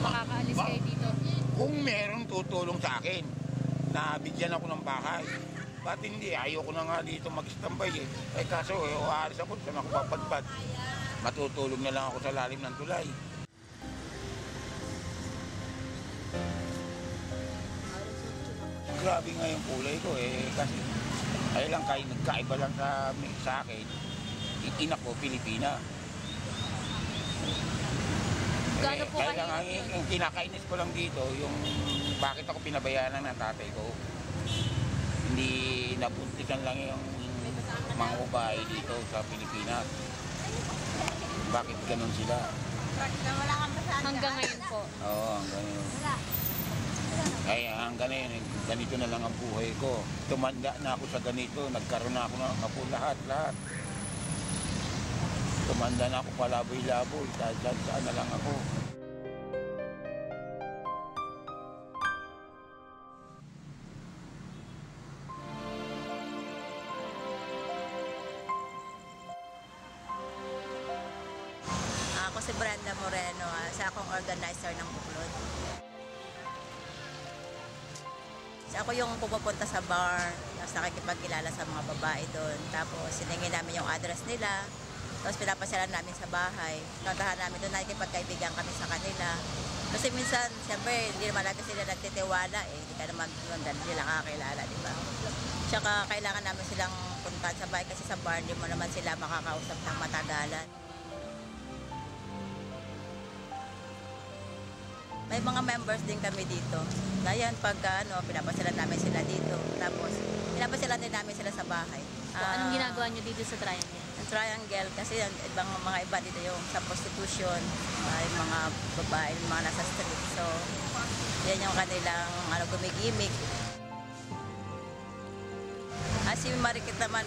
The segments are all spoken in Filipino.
makakaalis kayo dito? Kung merong tutulong sa akin, na bigyan ako ng bahay. Ba't hindi? Ayoko na nga dito mag-standby eh. Kaso aalis ako, saan ako papadpad? Matutulog na lang ako sa lalim ng tulay. Grabe nga yung kulay ko eh. Kasi ay lang kayo nagkaiba lang sa akin. Inak ko, Pilipina. Gaano po kayo? Ang kinakainis ko lang dito, yung bakit ako pinabayaran ng tatay ko. Hindi nabuntisan lang yung mga babae dito sa Pilipinas. Bakit ganun sila? Hanggang ngayon po? Oo, hanggang ngayon. Kaya hanggang ngayon, ganito na lang ang buhay ko. Tumanda na ako sa ganito, nagkaroon na ako ng apo lahat. Tumanda na ako palaboy-laboy, dahil saan na lang ako. Ako si Brenda Moreno, isa akong organizer ng Buklod. Ako yung pumupunta sa bar, tapos nakikipagkilala sa mga babae doon. Tapos siningin namin yung address nila, tapos pinapasyalan namin sa bahay. Nandahan namin doon, nakikipagkaibigan kami sa kanila. Kasi minsan, siyempre, hindi naman lagi sila nagtitiwala eh. Hindi ka naman nila kakilala, di ba? Tsaka kailangan namin silang puntahan sa bahay kasi sa bar, hindi mo naman sila makakausap ng matagalan. May mga members din kami dito. Ngayon, pagka pinapasyalan namin sila dito. Tapos, pinapasyalan din namin sila sa bahay. Anong ginagawa nyo dito sa Triangle? Ang Triangle, kasi ibang mga iba dito yung sa prostitution, yung mga babae, yung mga nasa street. So, yan yung kanilang gumigimik. Si Marikit naman,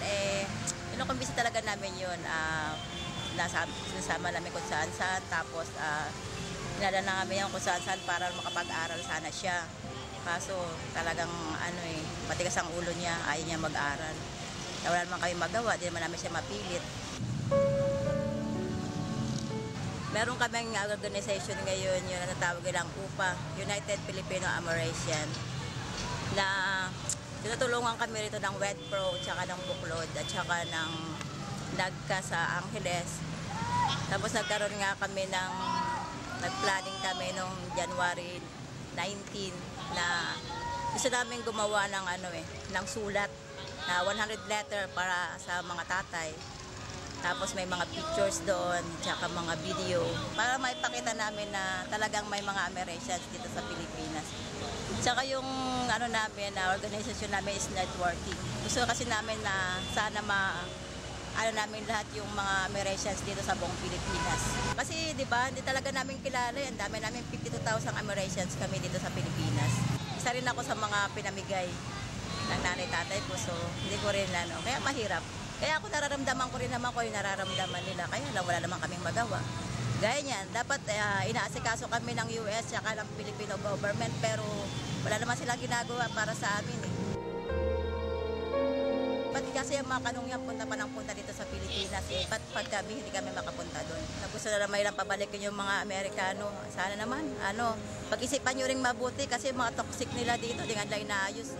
inukumbisi talaga namin yun. Sinasama namin kung saan-saan. Tapos, inala na kami yung kung saan-saan para makapag-aral sana siya. Kaso talagang matigas ang ulo niya, ayaw niya mag-aral. Wala naman kami magawa, di naman namin siya mapilit. Meron kaming organization ngayon, yung natawag nilang UPA, United Filipino Amerasian, na tinutulungan kami rito ng WEDPRO, tsaka ng Buklod, at tsaka ng Nagka sa Angeles. Tapos nagkaroon nga kami nag-planning kami noong January 19 na gusto namin gumawa ng sulat na 100 letter para sa mga tatay. Tapos may mga pictures doon, tsaka mga video para maipakita namin na talagang may mga Amerasians dito sa Pilipinas. Tsaka yung namin, organization namin is networking. Gusto kasi namin na sana namin lahat yung mga Amerasians dito sa buong Pilipinas. Kasi, di ba, hindi talaga namin kilala yan. Dami namin 52,000 Amerasians kami dito sa Pilipinas. Isa rin ako sa mga pinamigay ng nanay-tatay ko. So, hindi ko rin kaya mahirap. Kaya ako nararamdaman ko rin naman ko yung nararamdaman nila. Kaya lang, wala naman kaming magawa. Gaya niyan, dapat inaasikaso kami ng US at ng Filipino government, pero wala naman silang ginagawa para sa amin eh. Kasi yung mga kanong yan, punta dito sa Pilipinas. Ba't pag kami, hindi kami makapunta doon? Gusto na naman ilang pabalikin yung mga Amerikano. Sana naman, pag-isipan nyo rin mabuti kasi mga toxic nila dito, di nga nila inaayos.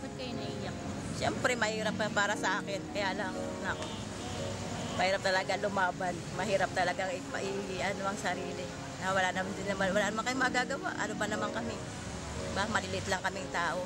Ba't kayo naiiyak? Siyempre, mahirap para sa akin. Kaya lang, mahirap talaga lumaban. Mahirap talaga ang sarili. Wala naman kayo magagawa. Ano pa naman kami? Maliliit lang kaming tao.